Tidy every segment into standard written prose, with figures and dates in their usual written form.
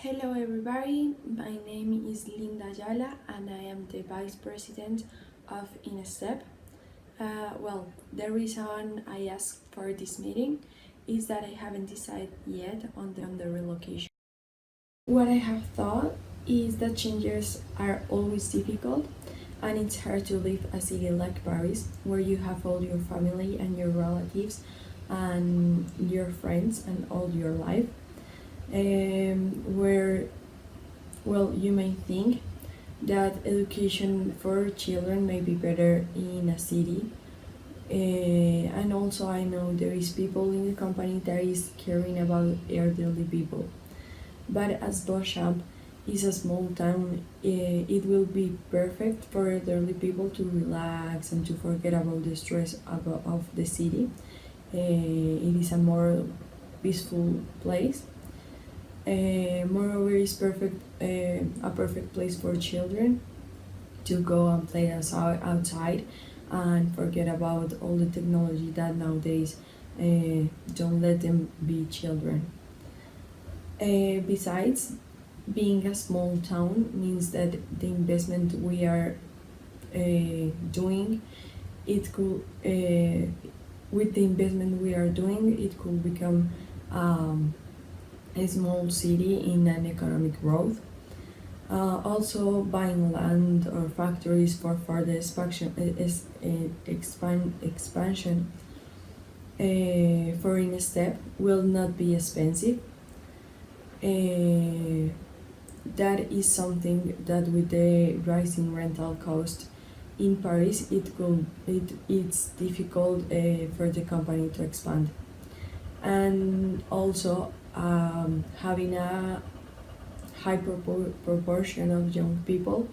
Hello, everybody. My name is Linda Yala, and I am the Vice President of Instep. The reason I asked for this meeting is that I haven't decided yet on the relocation. What I have thought is that changes are always difficult, and it's hard to leave a city like Paris, where you have all your family and your relatives and your friends and all your life. Where you may think that education for children may be better in a city. And also I know there is people in the company that is caring about elderly people. But as Beauchamp is a small town, it will be perfect for elderly people to relax and to forget about the stress of the city. It is a more peaceful place. Moreover, it's a perfect place for children to go and play outside and forget about all the technology that nowadays don't let them be children. Besides, being a small town means that the investment we are doing, it could with the investment we are doing, it could become a small city in an economic growth. Also, buying land or factories for further expansion for Instep will not be expensive. That is something that with the rising rental cost in Paris, it's difficult for the company to expand. And also, having a high proportion of young people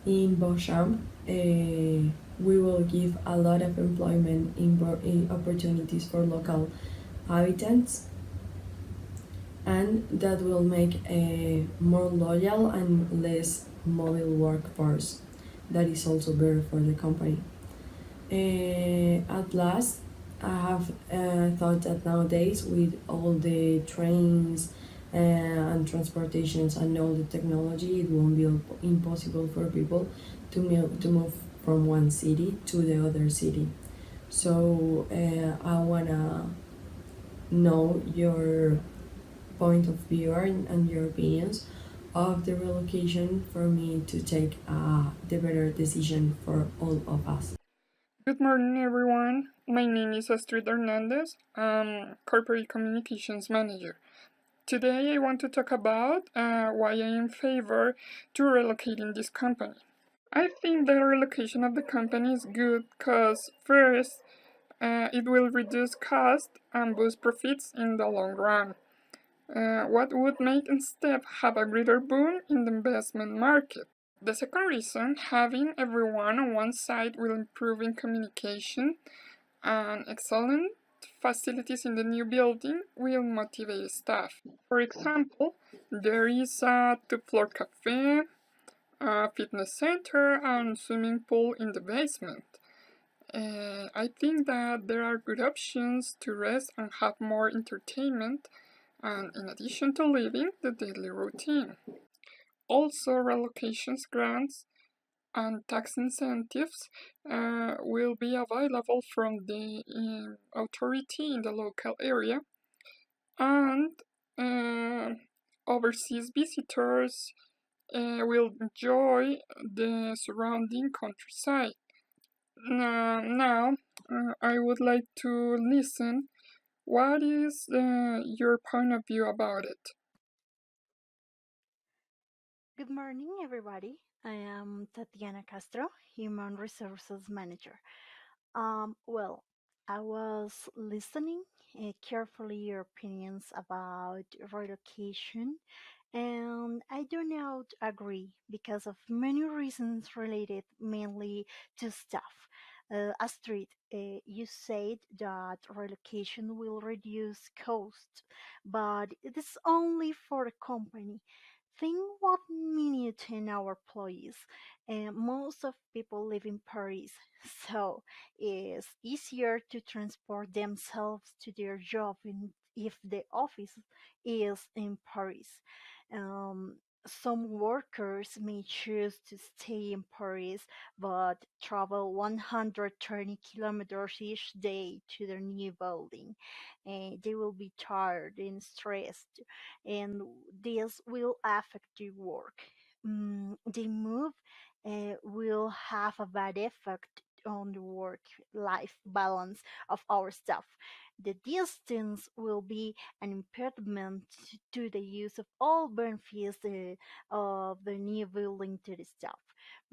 in Beauchamp, we will give a lot of employment in opportunities for local inhabitants, and that will make a more loyal and less mobile workforce. That is also better for the company. At last, I have thought that nowadays, with all the trains and transportations and all the technology, it won't be impossible for people to move from one city to the other city. So I wanna know your point of view and your opinions of the relocation for me to take the better decision for all of us. Good morning, everyone. My name is Astrid Hernandez. I'm Corporate Communications Manager. Today, I want to talk about why I am in favor to relocating this company. I think the relocation of the company is good because, first, it will reduce cost and boost profits in the long run. What would make Instep have a greater boom in the investment market? The second reason, having everyone on one side will improve in communication, and excellent facilities in the new building will motivate staff. For example, there is a two-floor cafe, a fitness center, and swimming pool in the basement. I think that there are good options to rest and have more entertainment, and in addition to living the daily routine. Also, relocations grants and tax incentives will be available from the authority in the local area, and uh, overseas visitors will enjoy the surrounding countryside. Now, I would like to listen. What is your point of view about it? Good morning, everybody. I am Tatiana Castro, Human Resources Manager. Well, I was listening carefully your opinions about relocation, and I do not agree because of many reasons related mainly to staff. Astrid, you said that relocation will reduce cost, but it is only for the company. Think what minute in our employees. And most of people live in Paris, so it's easier to transport themselves to their job if the office is in Paris. Um, some workers may choose to stay in Paris but travel 120 kilometers each day to their new building. They will be tired and stressed, and this will affect your work. The move will have a bad effect on the work life balance of our staff. The distance will be an impediment to the use of all benefits of the new building to the staff.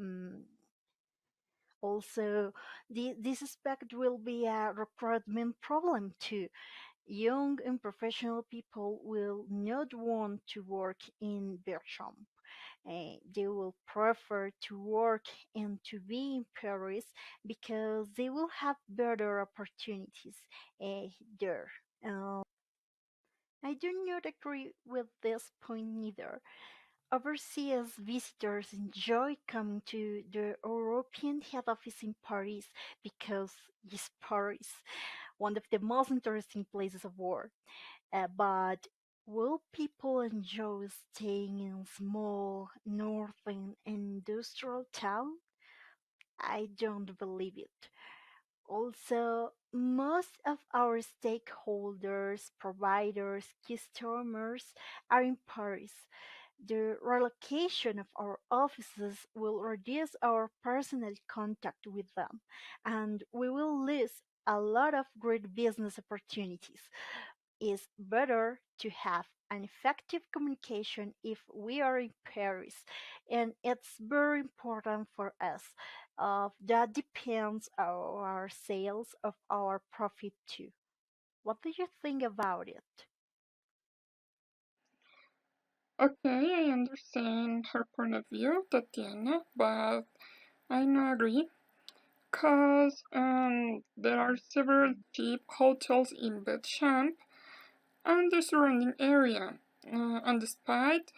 Mm, Also, this aspect will be a recruitment problem too. Young and professional people will not want to work in Belgium. They will prefer to work and to be in Paris because they will have better opportunities there. Um, I do not agree with this point neither. Overseas visitors enjoy coming to the European head office in Paris because it's Paris, one of the most interesting places of work. But will people enjoy staying in small northern industrial town? I don't believe it. Also, most of our stakeholders, providers, customers are in Paris. The relocation of our offices will reduce our personal contact with them, and we will lose a lot of great business opportunities. It's better to have an effective communication if we are in Paris, and it's very important for us. That depends on our sales of our profit too. What do you think about it? Okay, I understand her point of view, Tatiana, but I don't agree because there are several cheap hotels in Bedchamp and the surrounding area. And despite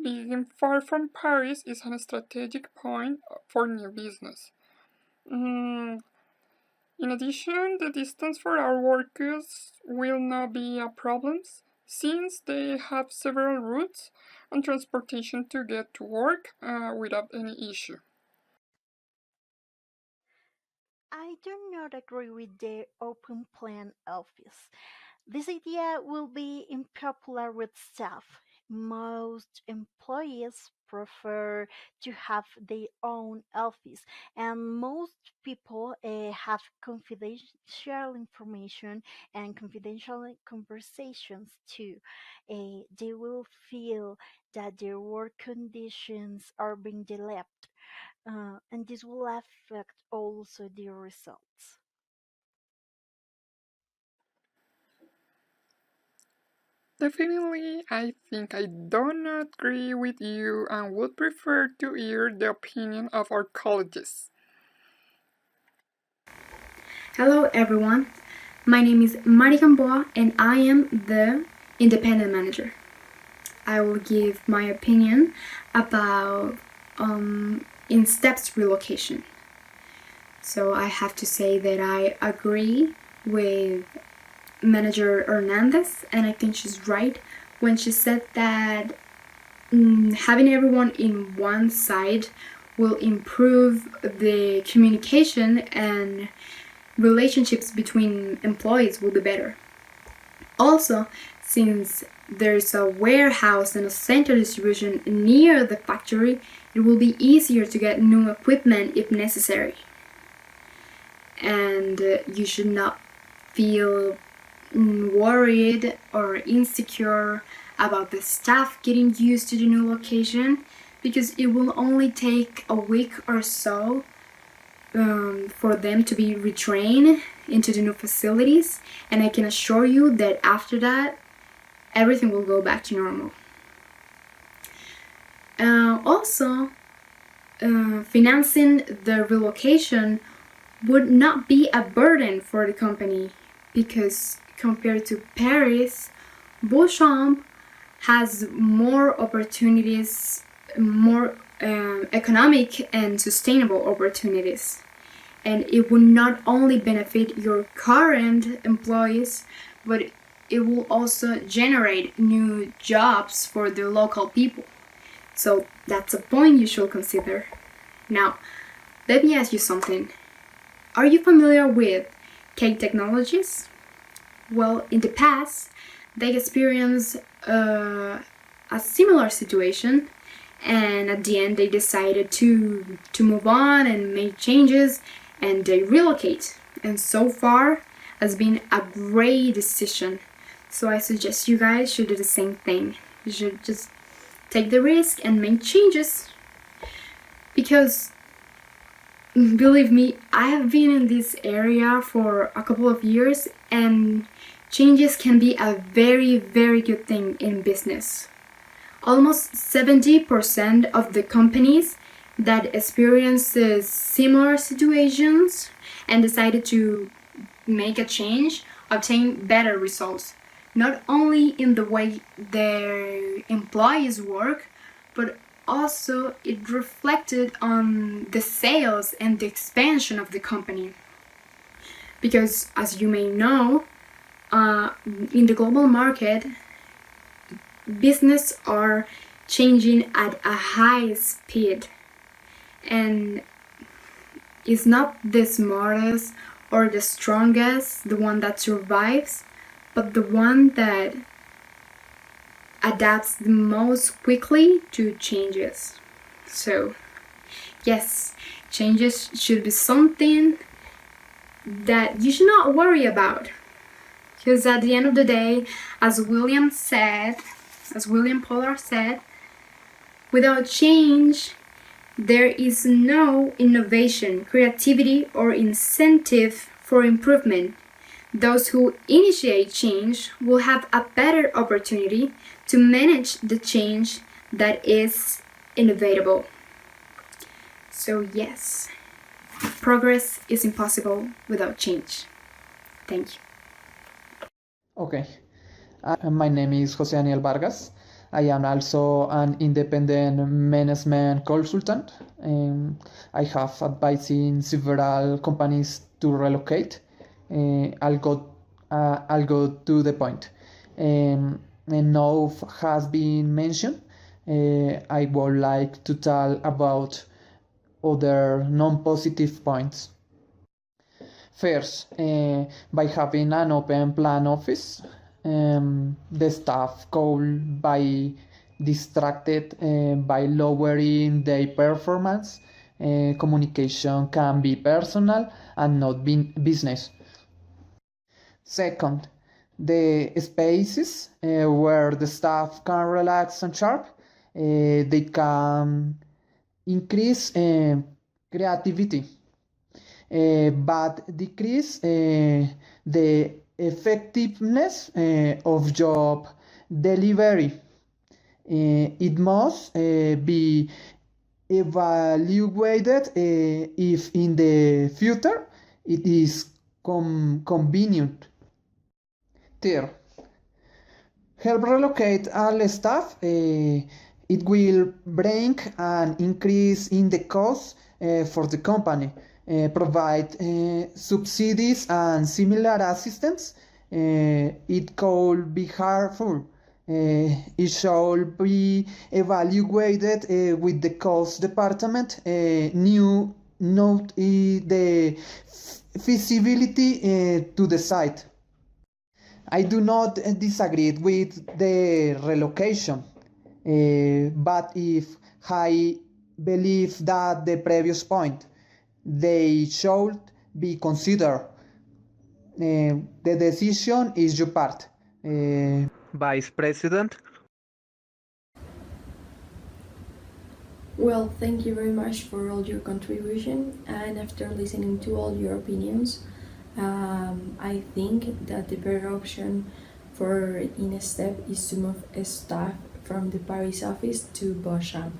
being far from Paris is a strategic point for new business. Mm, in addition, the distance for our workers will not be a problem since they have several routes and transportation to get to work without any issue. I do not agree with the open plan office. This idea will be unpopular with staff. Most employees prefer to have their own office, and most people have confidential information and confidential conversations too. They will feel that their work conditions are being delayed, and this will affect also their results. Definitely, I think I do not agree with you and would prefer to hear the opinion of our colleagues. Hello everyone, my name is Mari Gamboa and I am the independent manager. I will give my opinion about Instep's relocation. So I have to say that I agree with manager Hernandez, and I think she's right when she said that having everyone in one side will improve the communication and relationships between employees will be better. Also, since there's a warehouse and a center distribution near the factory, it will be easier to get new equipment if necessary. And you should not feel worried or insecure about the staff getting used to the new location because it will only take a week or so for them to be retrained into the new facilities, and I can assure you that after that everything will go back to normal. Also, financing the relocation would not be a burden for the company because compared to Paris, Beauchamp has more opportunities, more economic and sustainable opportunities. And it will not only benefit your current employees, but it will also generate new jobs for the local people. So that's a point you should consider. Now, let me ask you something. Are you familiar with cake technologies? Well, in the past, they experienced a similar situation, and at the end they decided to move on and make changes, and they relocate. And so far has been a great decision. So I suggest you guys should do the same thing. You should just take the risk and make changes. Because believe me, I have been in this area for a couple of years, and changes can be a very, very good thing in business. Almost 70% of the companies that experiences similar situations and decided to make a change obtain better results, not only in the way their employees work, but also it reflected on the sales and the expansion of the company. Because as you may know, in the global market, business are changing at a high speed, and it's not the smartest or the strongest, the one that survives, but the one that adapts the most quickly to changes. So yes, changes should be something that you should not worry about, because at the end of the day, as William Pollard said, without change there is no innovation, creativity, or incentive for improvement. Those who initiate change will have a better opportunity to manage the change that is inevitable. So yes, progress is impossible without change. Thank you. Okay, my name is Jose Daniel Vargas. I am also an independent management consultant. I have advised in several companies to relocate. I'll go to the point. Enough has been mentioned. I would like to talk about other non-positive points. First, by having an open plan office, the staff could be distracted by lowering their performance. Communication can be personal and not business. Second, the spaces where the staff can relax and sharp, they can increase creativity, but decrease the effectiveness of job delivery. It must be evaluated if in the future it is convenient. Third, help relocate all staff. It will bring an increase in the cost for the company. Provide subsidies and similar assistance. It could be harmful. It should be evaluated with the cost department. New note the feasibility to the site. I do not disagree with the relocation, but if I believe that the previous point, they should be considered. The decision is your part. Vice President. Well, thank you very much for all your contribution, and after listening to all your opinions, I think that the better option for Instep is to move staff from the Paris office to Beauchamp.